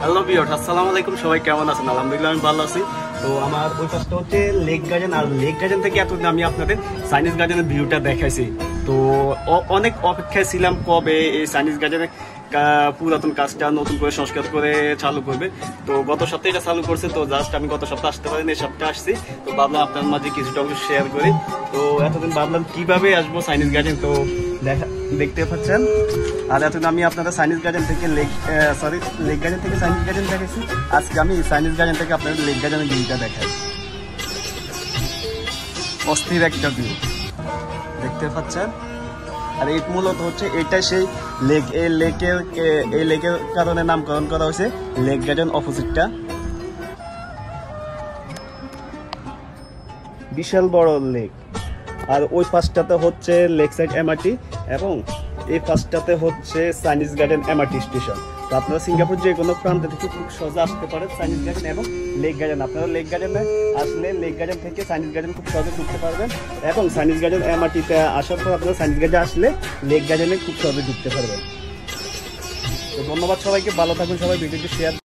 Hello viewers, আসসালামু আলাইকুম। সবাই কেমন আছেন? আলহামদুলিল্লাহ আমি ভালো আছি। তো আমার ওই পাশটা হচ্ছে লেক গার্ডেন, আর লেক গার্ডেন থেকে এতদিন আমি আপনাদের চাইনিজ গার্ডেনের ভিউটা দেখাইছি। তো অনেক অপেক্ষায় ছিলাম কবে এই চাইনিজ গার্ডেনের পুরাতন কাজটা নতুন করে সংস্কার করে চালু করবে। তো গত সপ্তাহে এটা চালু করছে, তো জাস্ট আমি গত সপ্তাহে আসতে পারিনি, এই সপ্তাহে আসছি। তো ভাবলাম আপনার মাঝে কিছুটা অংশ শেয়ার করি। তো এতদিন ভাবলাম কিভাবে আসবো চাইনিজ গার্ডেন, তো দেখতে পাচ্ছেন। আর এতদিন আমি আপনাদের চাইনিজ গার্ডেন থেকে লেক গার্ডেন থেকে চাইনিজ গার্ডেন দেখাইছি। আজকে আমি চাইনিজ গার্ডেন থেকে আপনাদের লেক গার্ডেনের ভিউটা দেখাই। অস্থির একটা ভিউ দেখতে পাচ্ছেন। আর এই মূলত হচ্ছে এটা সেই লেক, এই লেকের কারণে নামকরণ করা হয়েছে লেক গার্ডেন। অপোজিটটা বিশাল বড় লেক, আর ওই পাশটাতে হচ্ছে লেক সাইড এমআরটি, এবং এই পাশটাতে হচ্ছে চাইনিজ গার্ডেন এমআরটি স্টেশন। তো আপনারা সিঙ্গাপুর যে কোনো প্রান্ত থেকে খুব সহজে আসতে পারেন চাইনিজ গার্ডেন এবং লেক গার্ডেন। আপনারা লেক গার্ডেনে আসলে লেক গার্ডেন থেকে চাইনিজ গার্ডেন খুব সহজে ঢুকতে পারবেন, এবং চাইনিজ গার্ডেন এমআরটিতে আসার পর আপনারা চাইনিজ গার্ডেনে আসলে লেক গার্ডেনে খুব সহজে ঢুকতে পারবেন। তো ধন্যবাদ সবাইকে, ভালো থাকুন সবাই, ভিডিওটি শেয়ার